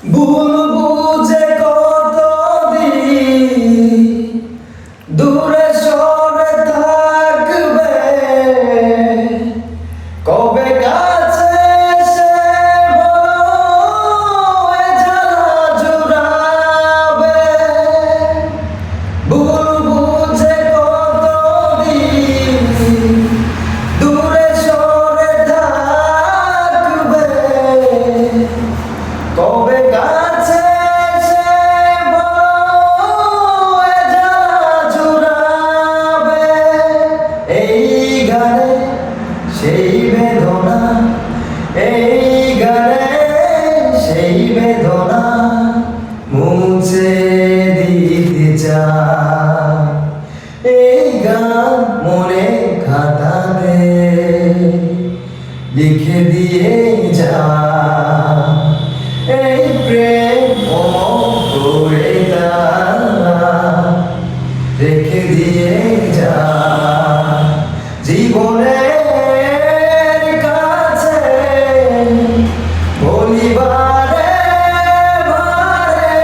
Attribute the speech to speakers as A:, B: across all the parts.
A: ভুল বুঝে কতদিন দূরে সরে থাকবে, কবে কাছে এসে বলো এ জ্বালা জুড়াবে। ভুল বুঝে কতদিন দূরে সরে থাকবে, কবে কাছে এসে বলো এ জ্বালা জুড়াবে। এই গানে সেই বেদনা, এই গানে সেই বেদনা মুছে দিতে চাই। এই গান মনে খাতাতে লিখে দিয়ে যা, এই প্রেম করে রেখে দিয়ে যা। জীবনের কাছে বলিবারে বারে,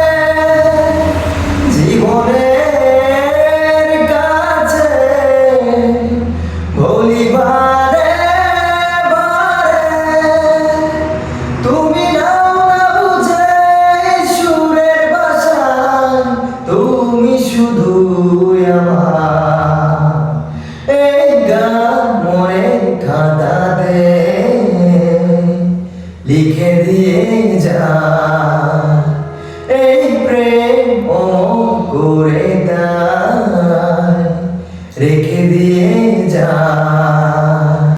A: জীবনের কাছে বলিবারে বারে। তুমি নাও না বুঝে সুরের ভাষা, তুমি শুধু আমার। এই গান মনে খাতাতে লিখে দিয়ে যা, এই প্রেম করে দা।